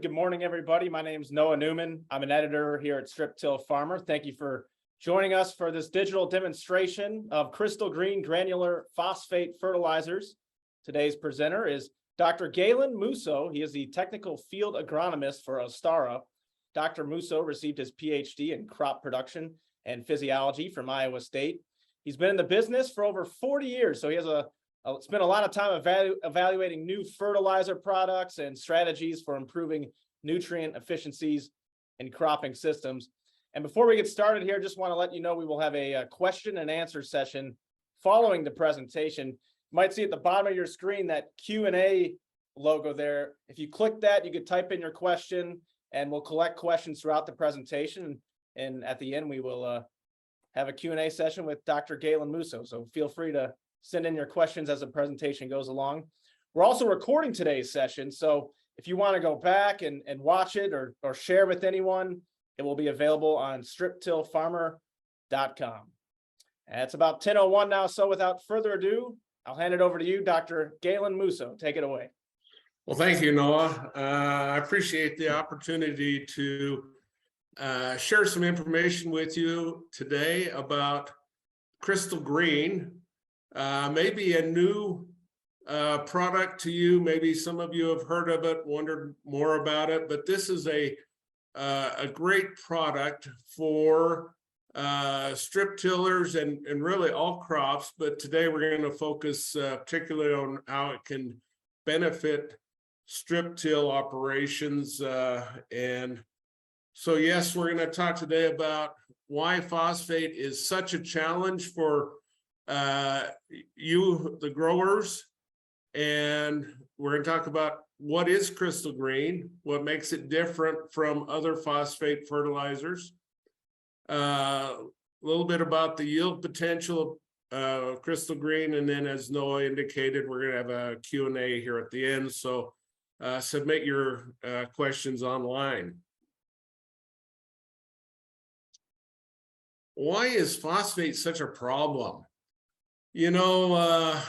Good morning, everybody. My name is Noah Newman. I'm an editor here at Strip-Till Farmer. Thank you for joining us for this digital demonstration of crystal green granular phosphate fertilizers. Today's presenter is Dr. Galen Musso. He is the technical field agronomist for Ostara. Dr. Musso received his PhD in crop production and physiology from Iowa State. He's been in the business for over 40 years, so he has spent a lot of time evaluating new fertilizer products and strategies for improving nutrient efficiencies in cropping systems. And before we get started here, just want to let you know we will have a question and answer session following the presentation. You might see at the bottom of your screen that Q&A logo there. If you click that, you could type in your question and we'll collect questions throughout the presentation. And at the end, we will have a Q&A session with Dr. Galen Musso. So feel free to send in your questions as the presentation goes along. We're also recording today's session, so if you want to go back and watch it or share with anyone, it will be available on striptillfarmer.com. And it's about 10:01 now, so without further ado, I'll hand it over to you, Dr. Galen Musso. Take it away. Well, thank you, Noah. I appreciate the opportunity to share some information with you today about crystal green. Maybe a new product to you. Maybe some of you have heard of it, wondered more about it, but this is a great product for strip tillers and really all crops. But today we're going to focus particularly on how it can benefit strip till operations. And so, yes, we're going to talk today about why phosphate is such a challenge for you, the growers, and we're going to talk about what is crystal green, what makes it different from other phosphate fertilizers, a little bit about the yield potential of crystal green, and then as Noah indicated, we're going to have a Q&A here at the end, so submit your questions online. Why is phosphate such a problem? You know,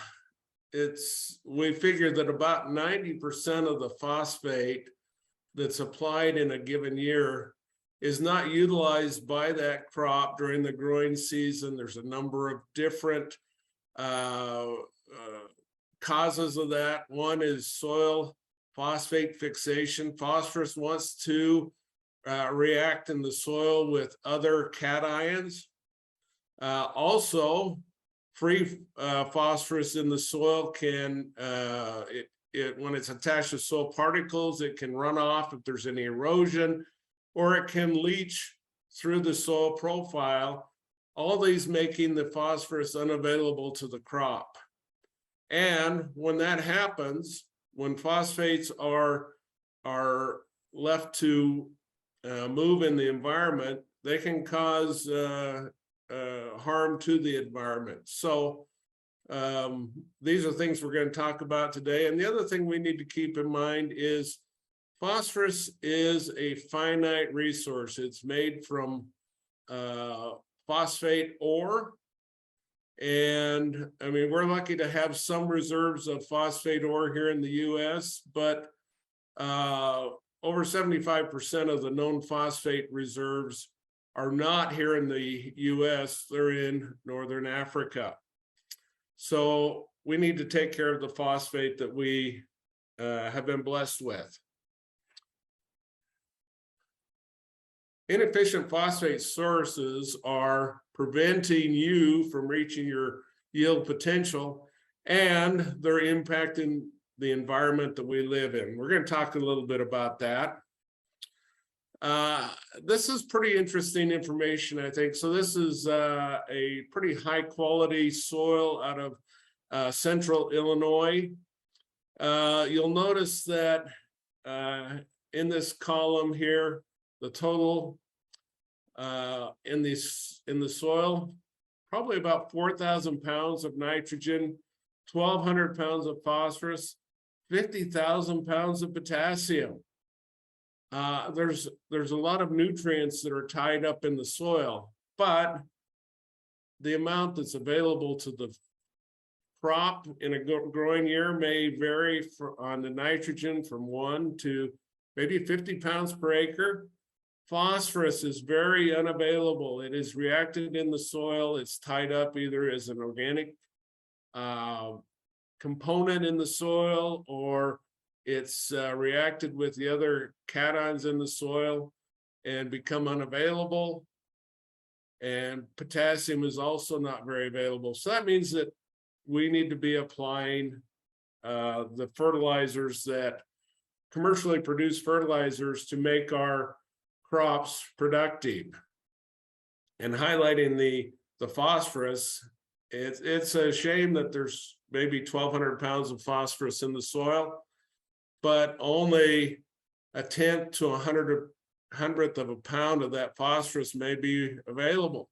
we figure that about 90% of the phosphate that's applied in a given year is not utilized by that crop during the growing season. There's a number of different causes of that. One is soil phosphate fixation. Phosphorus wants to react in the soil with other cations. Also, free phosphorus in the soil can, when it's attached to soil particles, it can run off if there's any erosion, or it can leach through the soil profile, all these making the phosphorus unavailable to the crop. And when that happens, when phosphates are left to move in the environment, they can cause harm to the environment. So these are things we're going to talk about today. And the other thing we need to keep in mind is phosphorus is a finite resource. It's made from phosphate ore. And I mean, we're lucky to have some reserves of phosphate ore here in the US, but over 75% of the known phosphate reserves are not here in the US, they're in Northern Africa. So we need to take care of the phosphate that we have been blessed with. Inefficient phosphate sources are preventing you from reaching your yield potential, and they're impacting the environment that we live in. We're going to talk a little bit about that. This is pretty interesting information, I think. So this is a pretty high quality soil out of central Illinois. You'll notice that in this column here, the total in the soil, probably about 4,000 pounds of nitrogen, 1,200 pounds of phosphorus, 50,000 pounds of potassium. There's a lot of nutrients that are tied up in the soil, but the amount that's available to the crop in a growing year may vary on the nitrogen from 1 to maybe 50 pounds per acre. Phosphorus is very unavailable. It is reacted in the soil. It's tied up either as an organic component in the soil, or it's reacted with the other cations in the soil and become unavailable. And potassium is also not very available. So that means that we need to be applying the fertilizers, that commercially produced fertilizers, to make our crops productive. And highlighting the phosphorus, it's a shame that there's maybe 1,200 pounds of phosphorus in the soil, but only a tenth to 100th of a pound of that phosphorus may be available.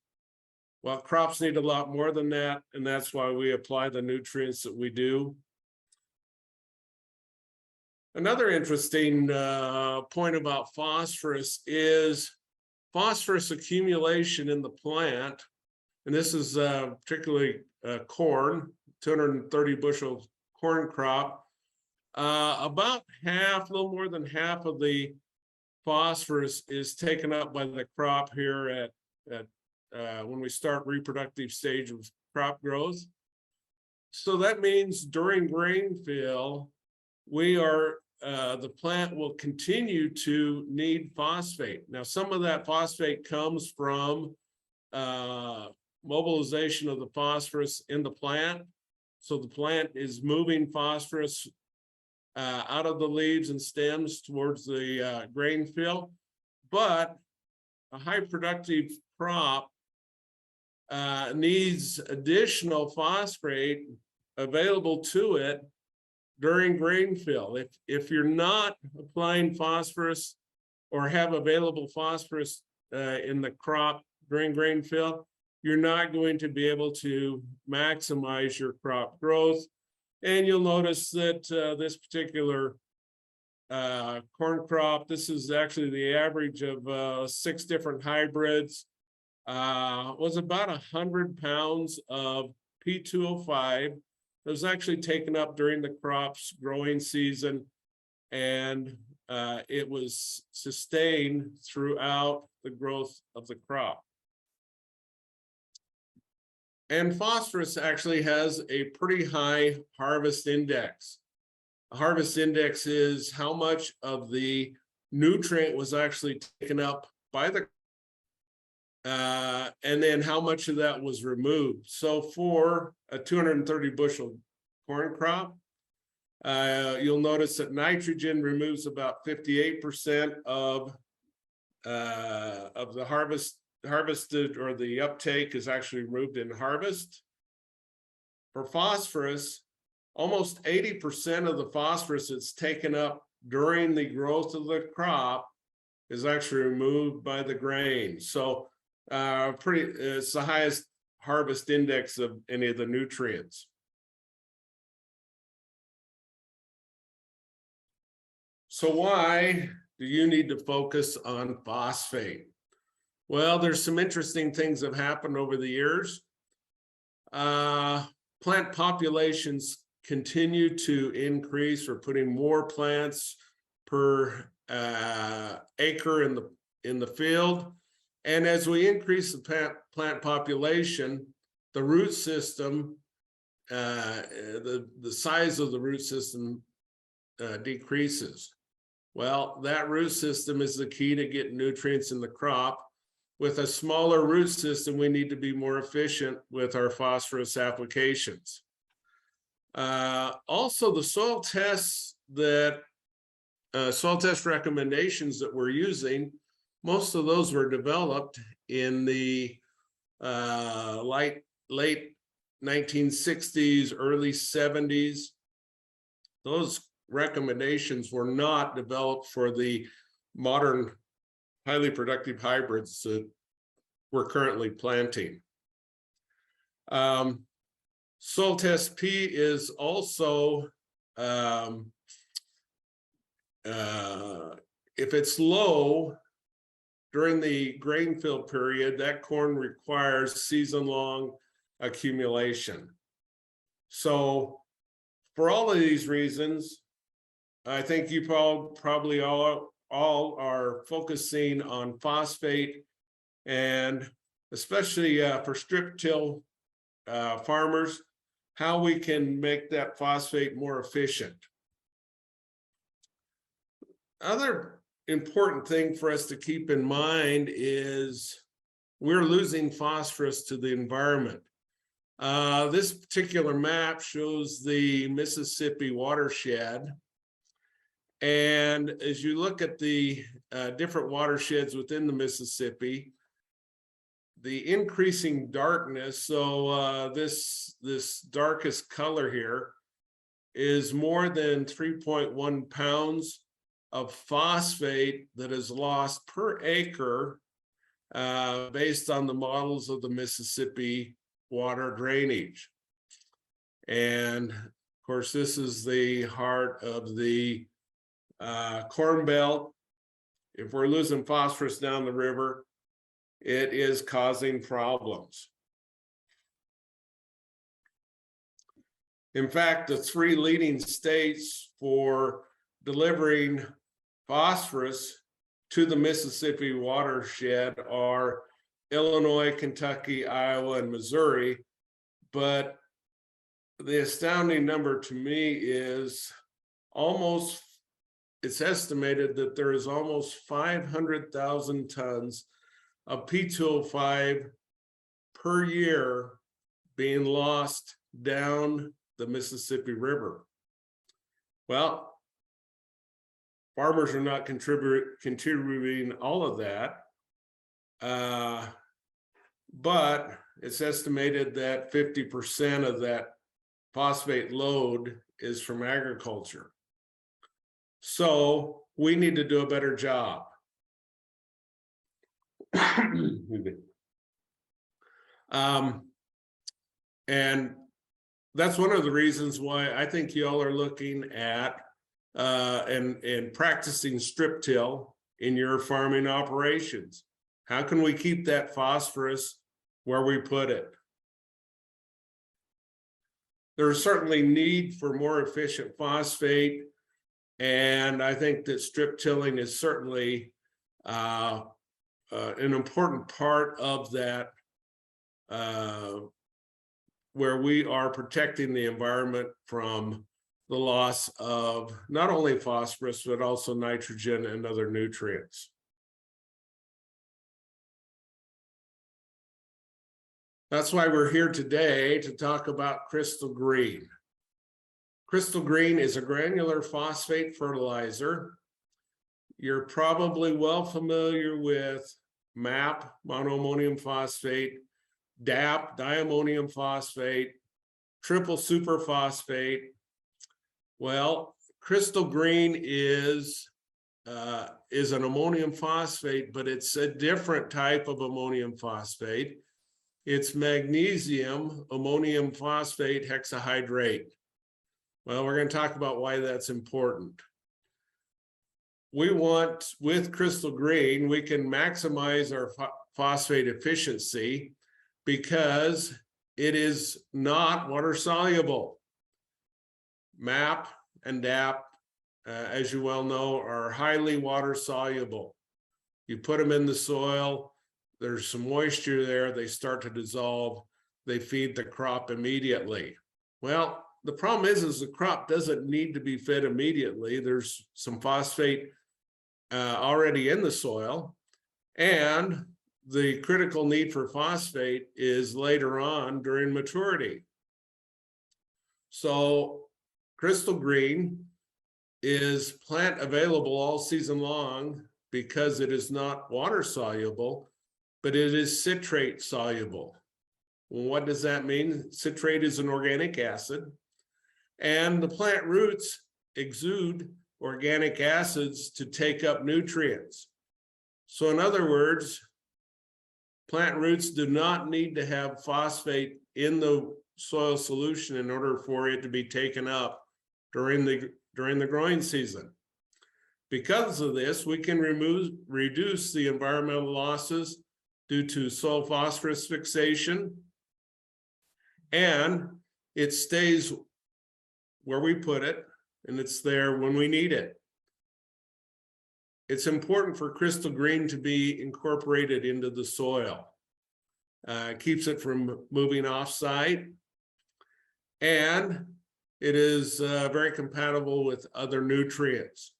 Well, crops need a lot more than that, and that's why we apply the nutrients that we do. Another interesting point about phosphorus is phosphorus accumulation in the plant, and this is particularly corn, 230 bushel corn crop. About half, a little more than half of the phosphorus is taken up by the crop here at when we start reproductive stage of crop growth. So that means during grain fill, the plant will continue to need phosphate. Now, some of that phosphate comes from mobilization of the phosphorus in the plant. So the plant is moving phosphorus out of the leaves and stems towards the grain fill. But a high productive crop needs additional phosphate available to it during grain fill. If you're not applying phosphorus or have available phosphorus in the crop during grain fill, you're not going to be able to maximize your crop growth. And you'll notice that this particular corn crop, this is actually the average of 6 different hybrids, was about 100 pounds of P2O5. It was actually taken up during the crop's growing season, and it was sustained throughout the growth of the crop. And phosphorus actually has a pretty high harvest index. A harvest index is how much of the nutrient was actually taken up by the and then how much of that was removed. So for a 230 bushel corn crop, you'll notice that nitrogen removes about 58% of the harvested, or the uptake is actually removed in harvest. For phosphorus, almost 80% of the phosphorus that's taken up during the growth of the crop is actually removed by the grain. So it's the highest harvest index of any of the nutrients. So why do you need to focus on phosphate? Well, there's some interesting things that have happened over the years. Plant populations continue to increase. We're putting more plants per acre in the field. And as we increase the plant population, the root system, the size of the root system decreases. Well, that root system is the key to get nutrients in the crop. With a smaller root system, we need to be more efficient with our phosphorus applications. Also, the soil tests soil test recommendations that we're using, most of those were developed in the late 1960s, early 70s. Those recommendations were not developed for the modern highly productive hybrids that we're currently planting. Soil test P is also, if it's low during the grain fill period, that corn requires season-long accumulation. So for all of these reasons, I think you probably all are focusing on phosphate, and especially for strip till farmers, how we can make that phosphate more efficient. Other important thing for us to keep in mind is we're losing phosphorus to the environment. This particular map shows the Mississippi watershed. And as you look at the different watersheds within the Mississippi, the increasing darkness, so this darkest color here is more than 3.1 pounds of phosphate that is lost per acre based on the models of the Mississippi water drainage. And of course, this is the heart of the Corn Belt. If we're losing phosphorus down the river, it is causing problems. In fact, the three leading states for delivering phosphorus to the Mississippi watershed are Illinois, Kentucky, Iowa, and Missouri. But the astounding number to me is it's estimated that there is almost 500,000 tons of P2O5 per year being lost down the Mississippi River. Well, farmers are not contributing all of that, but it's estimated that 50% of that phosphate load is from agriculture. So we need to do a better job. And that's one of the reasons why I think y'all are looking at and practicing strip till in your farming operations. How can we keep that phosphorus where we put it? There's certainly need for more efficient phosphate, and I think that strip tilling is certainly an important part of that, where we are protecting the environment from the loss of not only phosphorus, but also nitrogen and other nutrients. That's why we're here today to talk about Crystal Green. Crystal Green is a granular phosphate fertilizer. You're probably well familiar with MAP, monoammonium phosphate, DAP, diammonium phosphate, triple superphosphate. Well, Crystal Green is an ammonium phosphate, but it's a different type of ammonium phosphate. It's magnesium ammonium phosphate hexahydrate. Well, we're going to talk about why that's important. With Crystal Green, we can maximize our phosphate efficiency because it is not water soluble. MAP and DAP, as you well know, are highly water soluble. You put them in the soil, there's some moisture there, they start to dissolve, they feed the crop immediately. Well, the problem is the crop doesn't need to be fed immediately. There's some phosphate already in the soil, and the critical need for phosphate is later on during maturity. So Crystal Green is plant available all season long because it is not water soluble, but it is citrate soluble. What does that mean? Citrate is an organic acid, and the plant roots exude organic acids to take up nutrients. So in other words, plant roots do not need to have phosphate in the soil solution in order for it to be taken up during the growing season. Because of this, we can reduce the environmental losses due to soil phosphorus fixation, and it stays where we put it. and it's there when we need it. It's important for crystal green to be incorporated into the soil. It keeps it from moving off-site, and it is very compatible with other nutrients.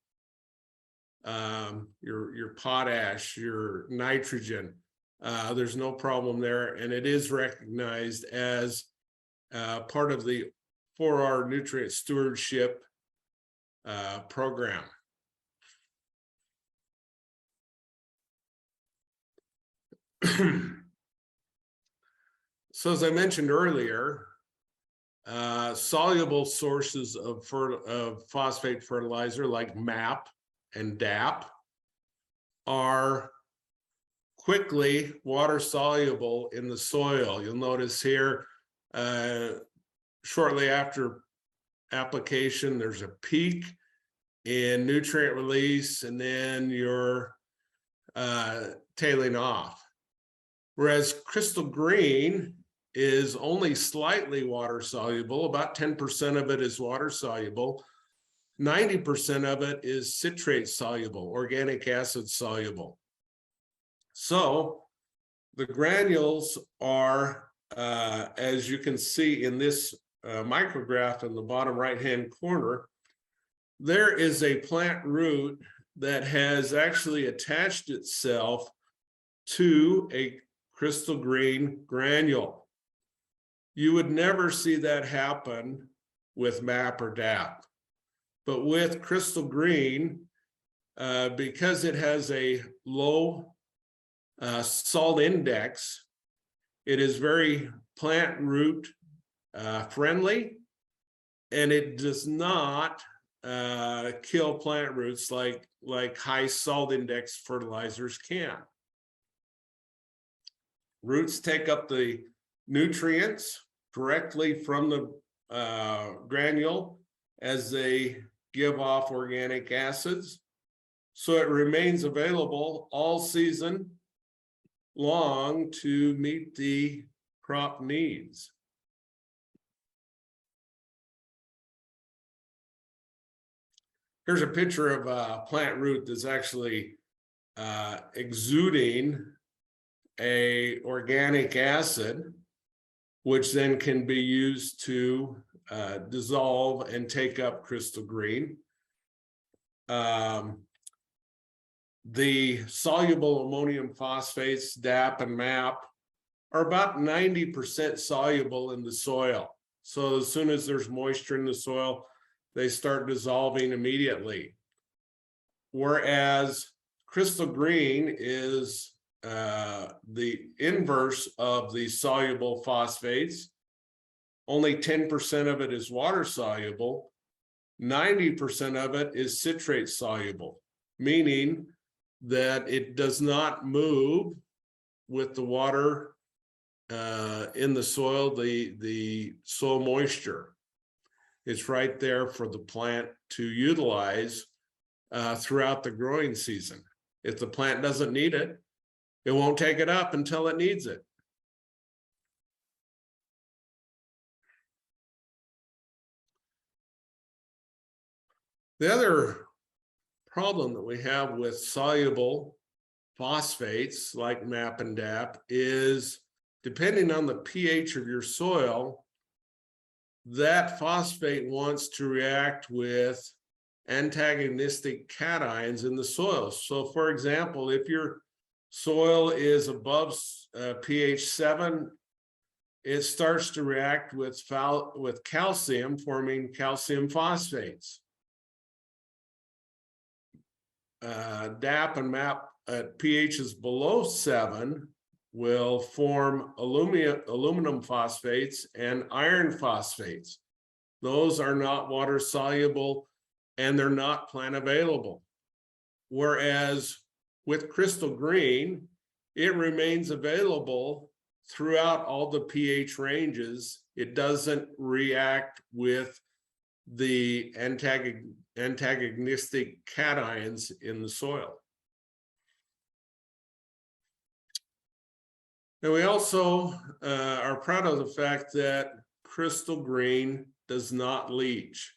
Your potash, your nitrogen, there's no problem there, and it is recognized as part of the 4R nutrient stewardship program. So as I mentioned earlier, soluble sources of phosphate fertilizer like MAP and DAP are quickly water soluble in the soil. You'll notice here, shortly after application, there's a peak in nutrient release, and then you're tailing off. Whereas crystal green is only slightly water soluble, about 10% of it is water soluble, 90% of it is citrate soluble, organic acid soluble. So the granules are, as you can see in this micrograph in the bottom right-hand corner, there is a plant root that has actually attached itself to a crystal green granule. You would never see that happen with MAP or DAP. But with crystal green, because it has a low salt index, it is very plant root friendly, and it does not kill plant roots like high salt index fertilizers can. Roots take up the nutrients directly from the granule as they give off organic acids, so it remains available all season long to meet the crop needs. Here's a picture of a plant root that's actually exuding an organic acid, which then can be used to dissolve and take up crystal green. The soluble ammonium phosphates, DAP and MAP, are about 90% soluble in the soil. So as soon as there's moisture in the soil, they start dissolving immediately. Whereas crystal green is the inverse of the soluble phosphates. Only 10% of it is water soluble. 90% of it is citrate soluble, meaning that it does not move with the water in the soil, the soil moisture. It's right there for the plant to utilize throughout the growing season. If the plant doesn't need it, it won't take it up until it needs it. The other problem that we have with soluble phosphates like MAP and DAP is, depending on the pH of your soil, that phosphate wants to react with antagonistic cations in the soil. So for example, if your soil is above pH 7, it starts to react with calcium, forming calcium phosphates. DAP and MAP at pHs below 7 will form aluminum phosphates and iron phosphates. Those are not water soluble and they're not plant available. Whereas with crystal green, it remains available throughout all the pH ranges. It doesn't react with the antagonistic cations in the soil. And we also are proud of the fact that crystal green does not leach.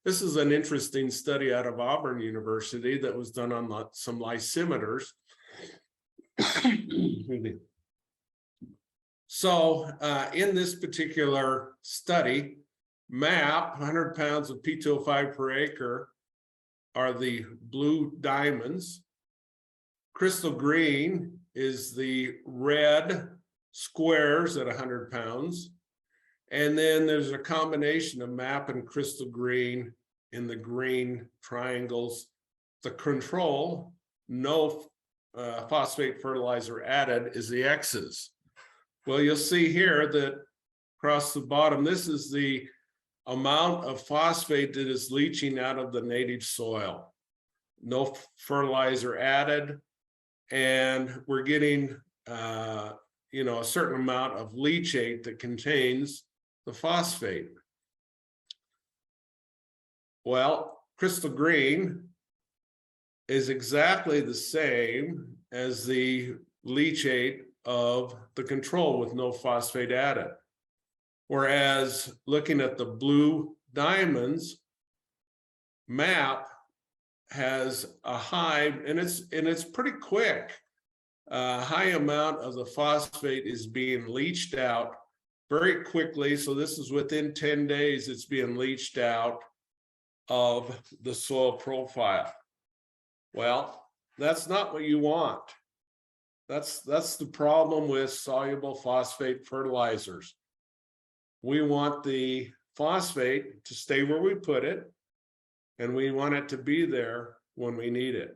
This is an interesting study out of Auburn University that was done on some lysimeters. So in this particular study, MAP, 100 pounds of P2O5 per acre, are the blue diamonds. Crystal green is the red squares at 100 pounds. And then there's a combination of MAP and crystal green in the green triangles. The control, no phosphate fertilizer added, is the X's. Well, you'll see here that across the bottom, this is the amount of phosphate that is leaching out of the native soil. No fertilizer added, and we're getting a certain amount of leachate that contains the phosphate. Well, crystal green is exactly the same as the leachate of the control with no phosphate added. Whereas looking at the blue diamonds, MAP has a high, and it's pretty quick. A high amount of the phosphate is being leached out very quickly. So this is within 10 days, it's being leached out of the soil profile. Well, that's not what you want. That's the problem with soluble phosphate fertilizers. We want the phosphate to stay where we put it, and we want it to be there when we need it.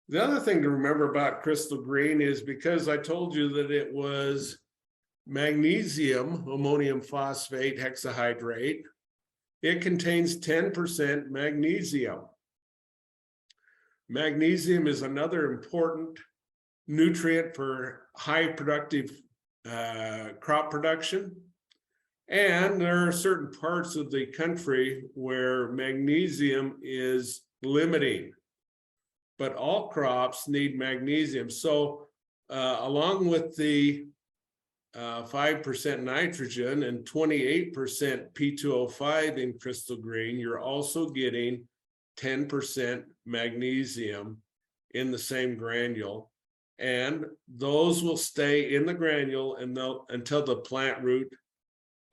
The other thing to remember about crystal green is, because I told you that it was magnesium ammonium phosphate hexahydrate, it contains 10% magnesium. Magnesium is another important nutrient for high productive crop production. And there are certain parts of the country where magnesium is limiting, but all crops need magnesium. So along with the 5% nitrogen and 28% P2O5 in crystal green, you're also getting 10% magnesium in the same granule. And those will stay in the granule until the plant root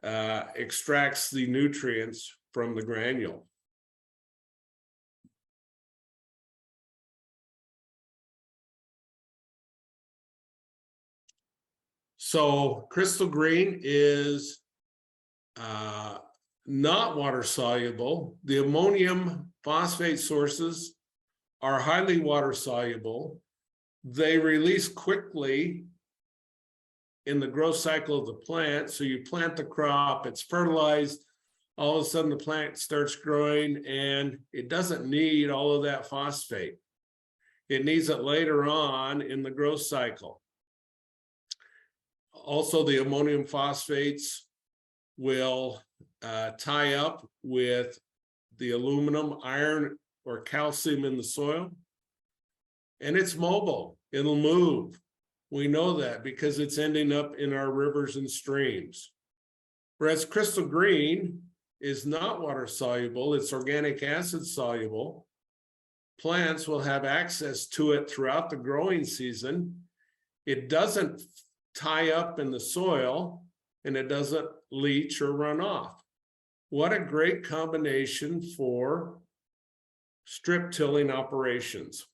extracts the nutrients from the granule. So crystal green is not water soluble. The ammonium phosphate sources are highly water soluble. They release quickly in the growth cycle of the plant. So you plant the crop, it's fertilized, all of a sudden the plant starts growing, and it doesn't need all of that phosphate. It needs it later on in the growth cycle. Also, the ammonium phosphates will tie up with the aluminum, iron, or calcium in the soil. And it's mobile, it'll move. We know that because it's ending up in our rivers and streams. Whereas crystal green is not water soluble, it's organic acid soluble. Plants will have access to it throughout the growing season. It doesn't tie up in the soil, and it doesn't leach or run off. What a great combination for strip tilling operations.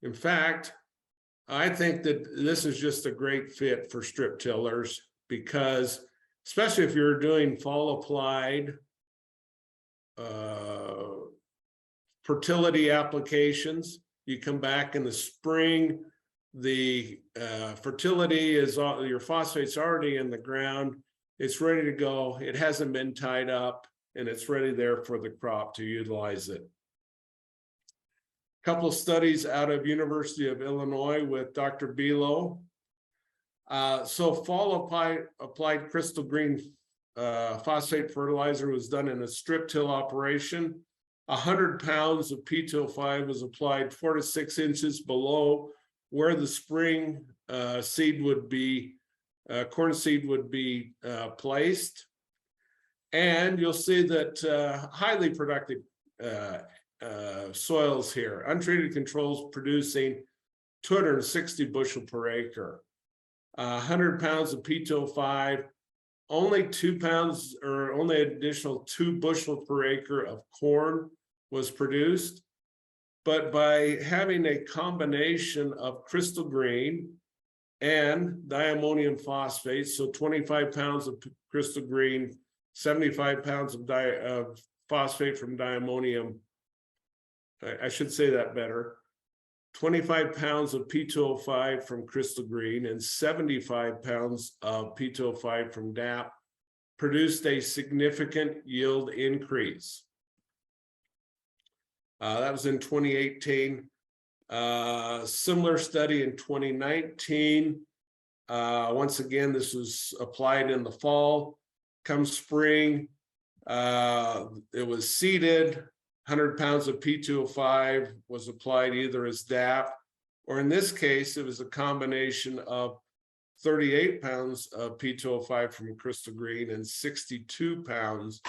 In fact, I think that this is just a great fit for strip tillers, because especially if you're doing fall applied fertility applications, you come back in the spring, the fertility is, your phosphate's already in the ground, it's ready to go, it hasn't been tied up, and it's ready there for the crop to utilize it. A couple of studies out of University of Illinois with Dr. Below. So fall applied crystal green phosphate fertilizer was done in a strip till operation. 100 pounds of P2O5 was applied 4 to 6 inches below where the spring seed would be, corn seed would be placed. And you'll see that highly productive soils here, untreated controls producing 260 bushel per acre, 100 pounds of P2O5, only 2 pounds or only additional 2 bushel per acre of corn was produced. But by having a combination of crystal green and diammonium phosphate, so 25 pounds of crystal green, 75 pounds of phosphate from diammonium, I should say that better, 25 pounds of P2O5 from crystal green and 75 pounds of P2O5 from DAP produced a significant yield increase. That was in 2018. Similar study in 2019. Once again, this was applied in the fall. Come spring, it was seeded. 100 pounds of P2O5 was applied either as DAP, or in this case, it was a combination of 38 pounds of P2O5 from crystal green and 62 pounds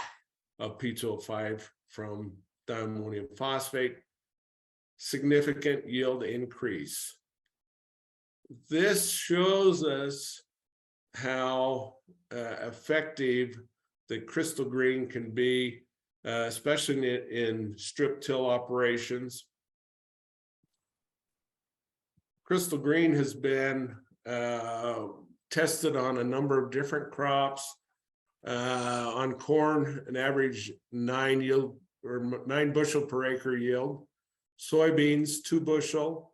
of P2O5 from diammonium phosphate. Significant yield increase. This shows us how effective the crystal green can be, especially in strip-till operations. Crystal green has been tested on a number of different crops. On corn, an average 9 bushel per acre yield. Soybeans, 2 bushel.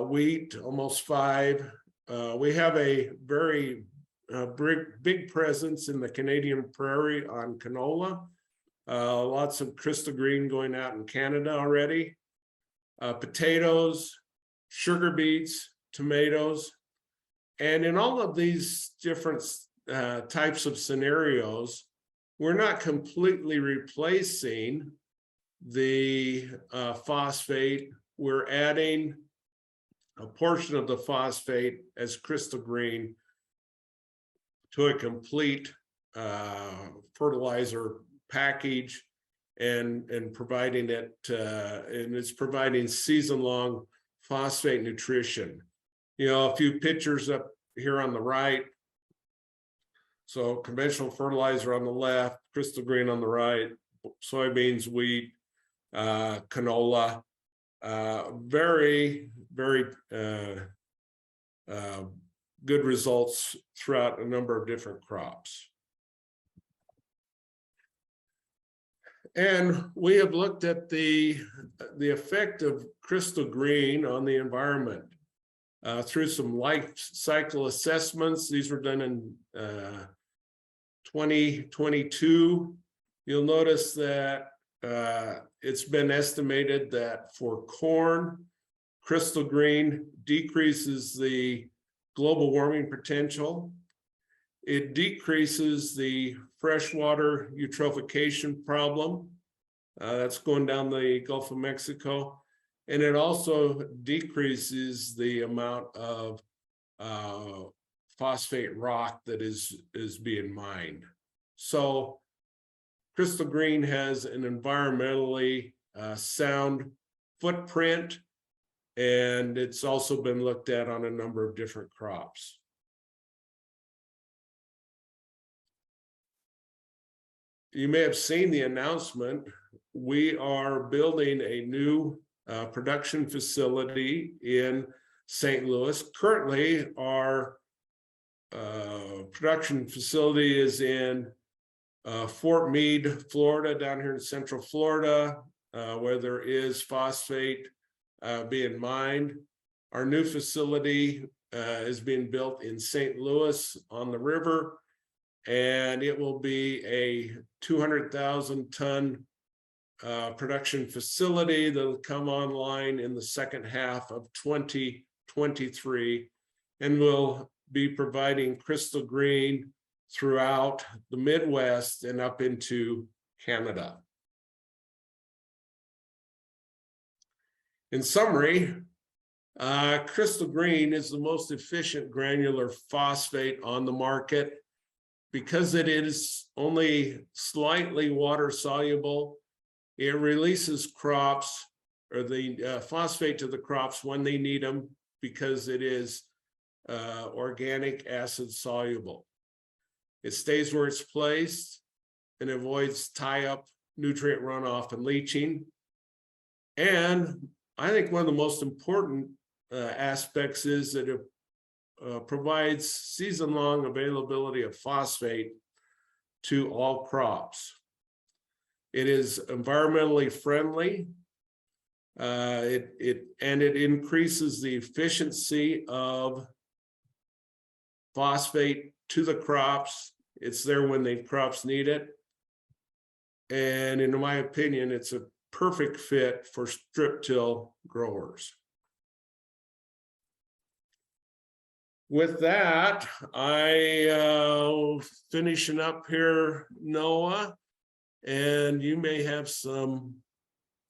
Wheat, almost 5. We have a very big presence in the Canadian prairie on canola. Lots of crystal green going out in Canada already. Potatoes, sugar beets, tomatoes. And in all of these different types of scenarios, we're not completely replacing the phosphate. We're adding a portion of the phosphate as crystal green to a complete fertilizer package and providing it, and it's providing season-long phosphate nutrition. You know, a few pictures up here on the right. So conventional fertilizer on the left, crystal green on the right, soybeans, wheat, canola, very, very good results throughout a number of different crops. And we have looked at the effect of crystal green on the environment through some life cycle assessments. These were done in 2022. You'll notice that it's been estimated that for corn, crystal green decreases the global warming potential. It decreases the freshwater eutrophication problem that's going down the Gulf of Mexico. And it also decreases the amount of phosphate rock that is being mined. So crystal green has an environmentally sound footprint, and it's also been looked at on a number of different crops. You may have seen the announcement. We are building a new production facility in St. Louis. Currently, our production facility is in Fort Meade, Florida, down here in Central Florida, where there is phosphate being mined. Our new facility is being built in St. Louis on the river, and it will be a 200,000 ton production facility that will come online in the second half of 2023, and will be providing crystal green throughout the Midwest and up into Canada. In summary, Crystal Green is the most efficient granular phosphate on the market because it is only slightly water soluble. It releases crops or the phosphate to the crops when they need them because it is organic acid soluble. It stays where it's placed and avoids tie-up, nutrient runoff, and leaching. And I think one of the most important aspects is that it provides season-long availability of phosphate to all crops. It is environmentally friendly. It increases the efficiency of phosphate to the crops. It's there when the crops need it. And in my opinion, it's a perfect fit for strip-till growers. With that, I finishing up here, Noah, and you may have some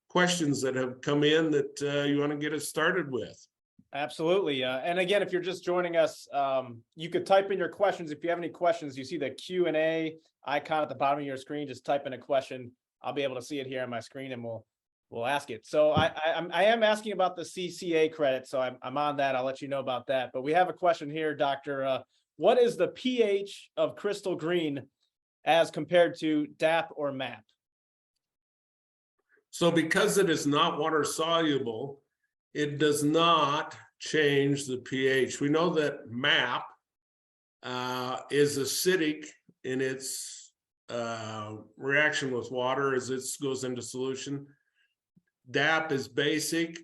questions that have come in that you want to get us started with. Absolutely. And again, if you're just joining us, you could type in your questions. If you have any questions, you see the Q&A icon at the bottom of your screen. Just type in a question. I'll be able to see it here on my screen, and we'll ask it. So I am asking about the CCA credit, so I'm on that. I'll let you know about that. But we have a question here, Doctor. What is the pH of Crystal Green as compared to DAP or MAP? So because it is not water soluble, it does not change the pH. We know that MAP is acidic in its reaction with water as it goes into solution. DAP is basic.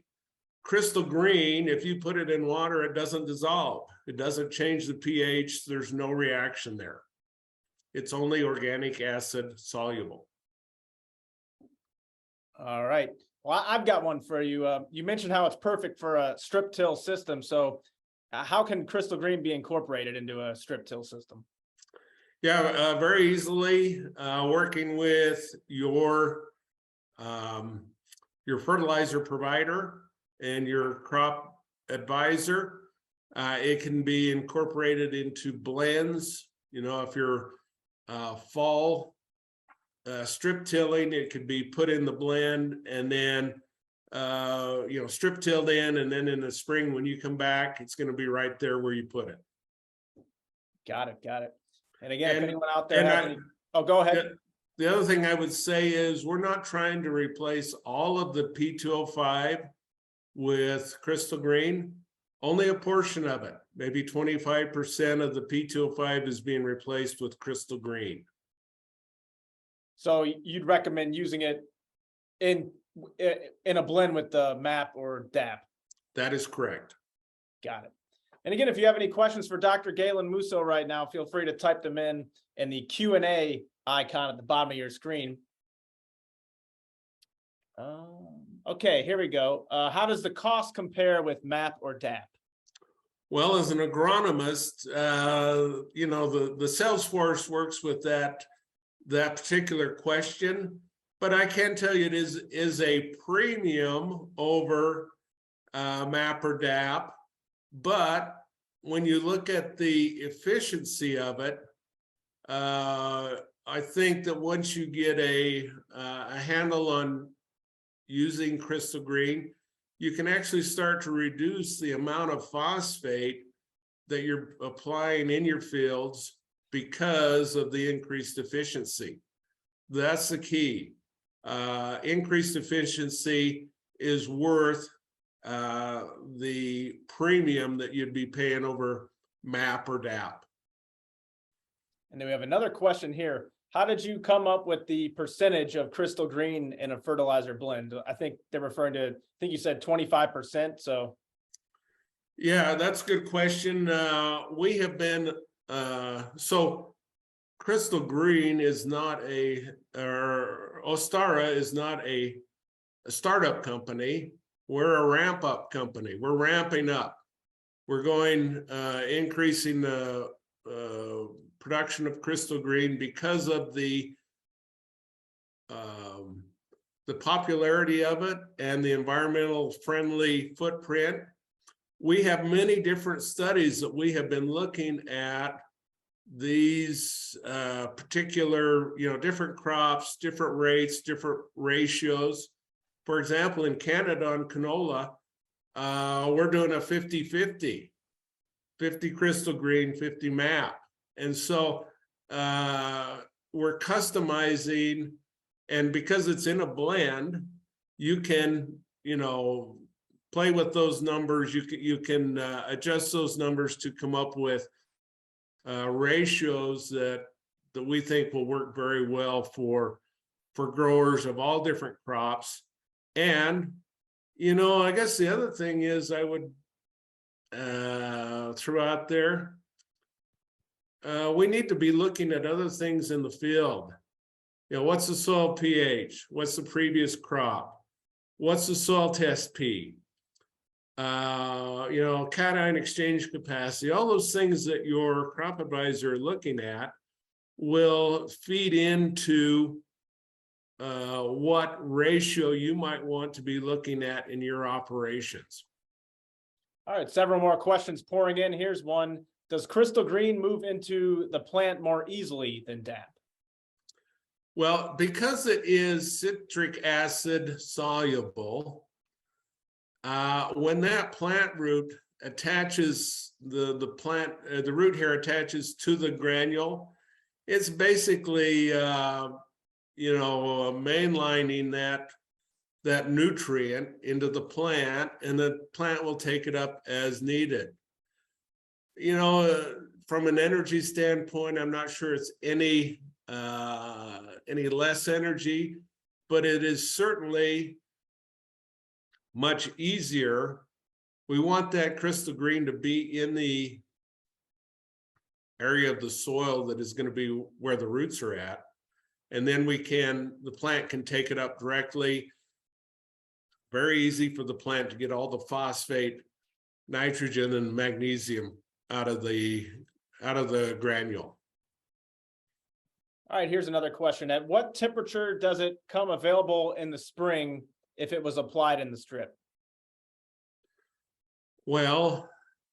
Crystal Green, if you put it in water, it doesn't dissolve. It doesn't change the pH. There's no reaction there. It's only organic acid soluble. All right. Well, I've got one for you. You mentioned how it's perfect for a strip-till system. So how can Crystal Green be incorporated into a strip-till system? Yeah, very easily, working with your fertilizer provider and your crop advisor. It can be incorporated into blends. You know, if you're fall strip tilling, it could be put in the blend and then strip tilled in, and then in the spring when you come back, it's going to be right there where you put it. Got it. And again, if anyone out there has any... Oh, go ahead. The other thing I would say is we're not trying to replace all of the P2O5 with Crystal Green. Only a portion of it, maybe 25% of the P2O5 is being replaced with Crystal Green. So you'd recommend using it in a blend with the MAP or DAP? That is correct. Got it. And again, if you have any questions for Dr. Galen Musso right now, feel free to type them in the Q&A icon at the bottom of your screen. Okay, here we go. How does the cost compare with MAP or DAP? Well, as an agronomist, the sales force works with that particular question, but I can tell you it is a premium over MAP or DAP. But when you look at the efficiency of it, I think that once you get a handle on using Crystal Green, you can actually start to reduce the amount of phosphate that you're applying in your fields because of the increased efficiency. That's the key. Increased efficiency is worth the premium that you'd be paying over MAP or DAP. And then we have another question here. How did you come up with the percentage of Crystal Green in a fertilizer blend? I think they're referring to, I think you said 25%. So. Yeah, that's a good question. We have been, so Crystal Green is not Ostara is not a startup company. We're a ramp up company. We're ramping up. We're going, increasing the production of Crystal Green because of the popularity of it and the environmental friendly footprint. we have many different studies that we have been looking at these particular, different crops, different rates, different ratios. For example, in Canada on canola, we're doing a 50-50, 50 crystal green, 50 MAP. And so we're customizing, and because it's in a blend, you can, play with those numbers. You can adjust those numbers to come up with ratios that we think will work very well for growers of all different crops. And I guess the other thing is I would throw out there, we need to be looking at other things in the field. What's the soil pH? What's the previous crop? What's the soil test P? Cation exchange capacity, all those things that your crop advisor are looking at will feed into what ratio you might want to be looking at in your operations. All right, several more questions pouring in. Here's one. Does crystal green move into the plant more easily than DAP? Well, because it is citric acid soluble, when that plant root attaches, the root hair attaches to the granule, it's basically mainlining that nutrient into the plant, and the plant will take it up as needed. From an energy standpoint, I'm not sure it's any less energy, but it is certainly much easier. We want that crystal green to be in the area of the soil that is going to be where the roots are at. And then the plant can take it up directly. Very easy for the plant to get all the phosphate, nitrogen, and magnesium out of the granule. All right, here's another question. At what temperature does it come available in the spring if it was applied in the strip? Well,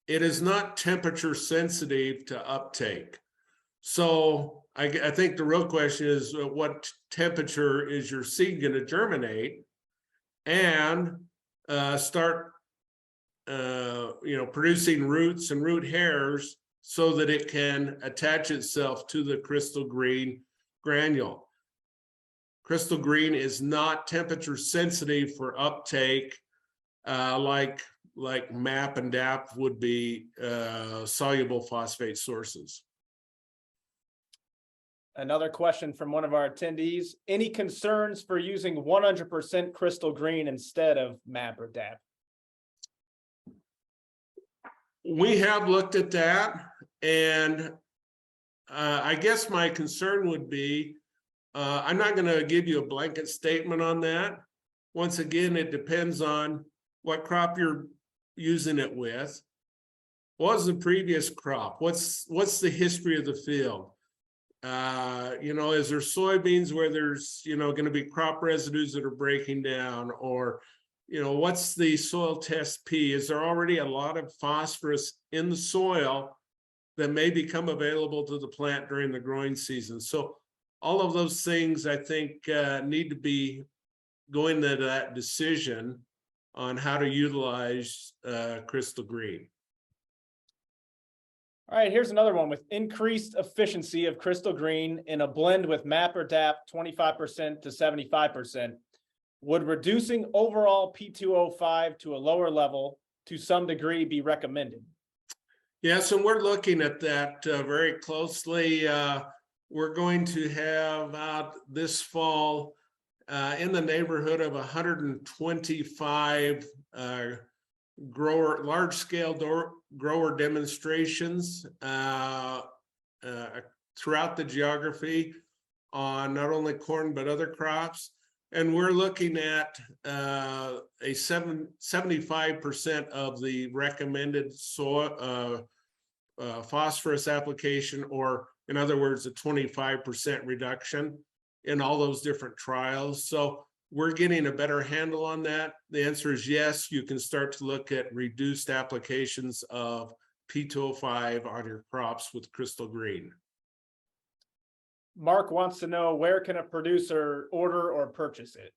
it is not temperature sensitive to uptake. So I think the real question is, what temperature is your seed going to germinate and start producing roots and root hairs so that it can attach itself to the crystal green granule. Crystal green is not temperature sensitive for uptake like MAP and DAP would be soluble phosphate sources. Another question from one of our attendees. Any concerns for using 100% crystal green instead of MAP or DAP? We have looked at that, and I guess my concern would be, I'm not going to give you a blanket statement on that. Once again, it depends on what crop you're using it with. What was the previous crop? What's the history of the field? Is there soybeans where there's, going to be crop residues that are breaking down? Or, what's the soil test P? Is there already a lot of phosphorus in the soil that may become available to the plant during the growing season? So all of those things, I think, need to be going to that decision on how to utilize crystal green. All right, here's another one. With increased efficiency of crystal green in a blend with MAP or DAP 25% to 75%, would reducing overall P2O5 to a lower level to some degree be recommended? Yes, and we're looking at that very closely. We're going to have out this fall in the neighborhood of 125 large-scale grower demonstrations throughout the geography on not only corn but other crops. And we're looking at a 75% of the recommended soil phosphorus application, or in other words, a 25% reduction in all those different trials. So we're getting a better handle on that? The answer is yes. You can start to look at reduced applications of P2O5 on your crops with Crystal Green. Mark wants to know, where can a producer order or purchase it?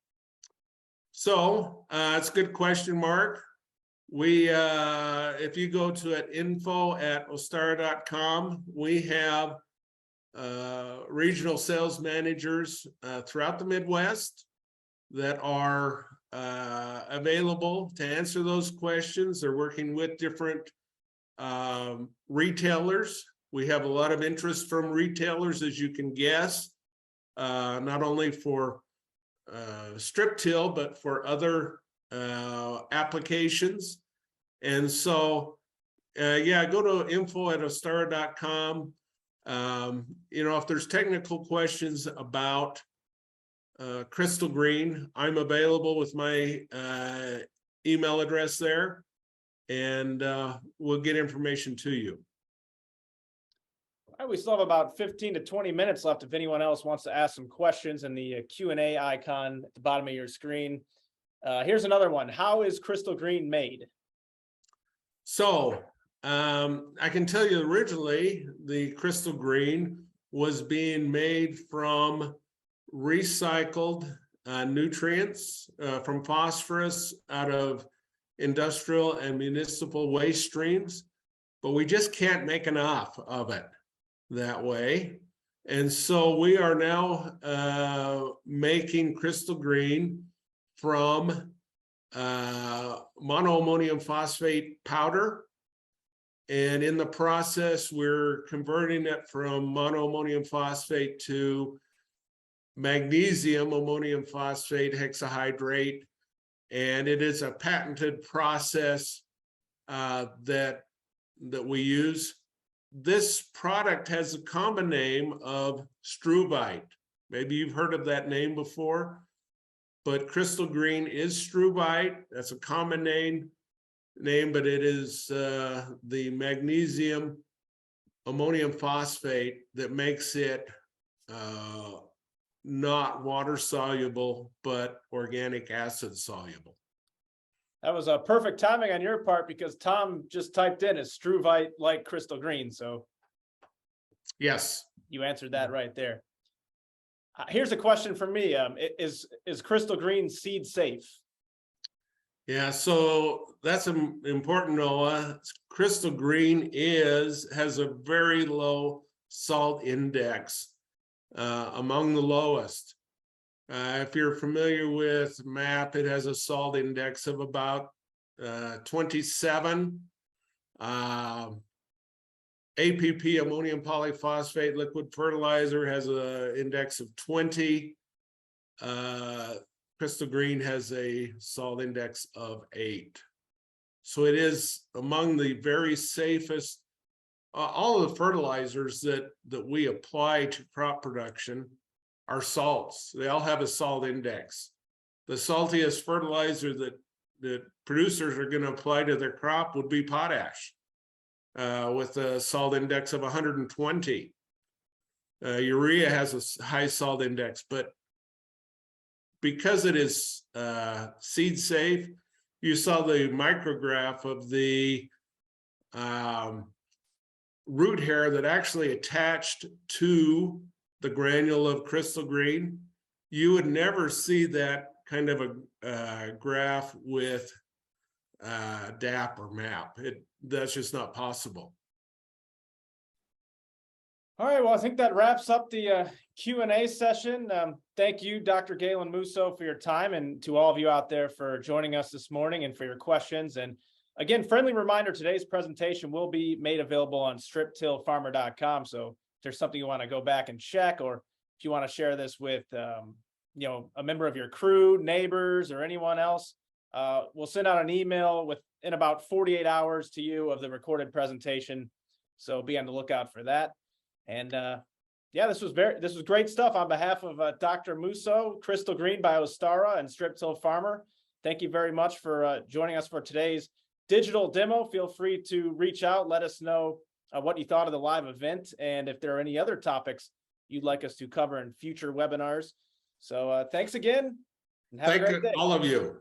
So it's a good question, Mark. We, if you go to info@ostara.com, we have regional sales managers throughout the Midwest that are available to answer those questions. They're working with different retailers. We have a lot of interest from retailers, as you can guess, not only for strip till, but for other applications. And so, yeah, go to info@ostara.com. If there's technical questions about Crystal Green, I'm available with my email address there, and we'll get information to you. All right, we still have about 15 to 20 minutes left if anyone else wants to ask some questions in the Q&A icon at the bottom of your screen. Here's another one. How is Crystal Green made? So I can tell you, originally the Crystal Green was being made from recycled nutrients, from phosphorus out of industrial and municipal waste streams, but we just can't make enough of it that way. And so we are now making Crystal Green from monoammonium phosphate powder. And in the process, we're converting it from monoammonium phosphate to magnesium ammonium phosphate hexahydrate. And it is a patented process that we use. This product has a common name of struvite. Maybe you've heard of that name before, but Crystal Green is struvite. That's a common name, but it is the magnesium ammonium phosphate that makes it not water soluble, but organic acid soluble. That was a perfect timing on your part, because Tom just typed in as struvite like Crystal Green. So yes, you answered that right there. Here's a question from me. Is Crystal Green seed safe? Yeah, so that's important, Noah. Crystal Green has a very low salt index, among the lowest. If you're familiar with MAP, it has a salt index of about 27. APP, ammonium polyphosphate liquid fertilizer, has an index of 20. Crystal Green has a salt index of 8. So it is among the very safest. All of the fertilizers that we apply to crop production are salts. They all have a salt index. The saltiest fertilizer that producers are going to apply to their crop would be potash, with a salt index of 120. Urea has a high salt index, but because it is seed safe, you saw the micrograph of the root hair that actually attached to the granule of Crystal Green. You would never see that kind of a graph with DAP or MAP. That's just not possible. All right, well, I think that wraps up the Q&A session. Thank you, Dr. Galen Musso, for your time, and to all of you out there for joining us this morning and for your questions. And again, friendly reminder, today's presentation will be made available on strip-tillfarmer.com. So if there's something you want to go back and check, or if you want to share this with a member of your crew, neighbors, or anyone else, we'll send out an email within about 48 hours to you of the recorded presentation. So be on the lookout for that. And yeah, this was great stuff. On behalf of Dr. Musso, Crystal Green by Ostara, and Strip Till Farmer, thank you very much for joining us for today's digital demo. Feel free to reach out, let us know what you thought of the live event, and if there are any other topics you'd like us to cover in future webinars. So thanks again. And have a Thank great day. all of you.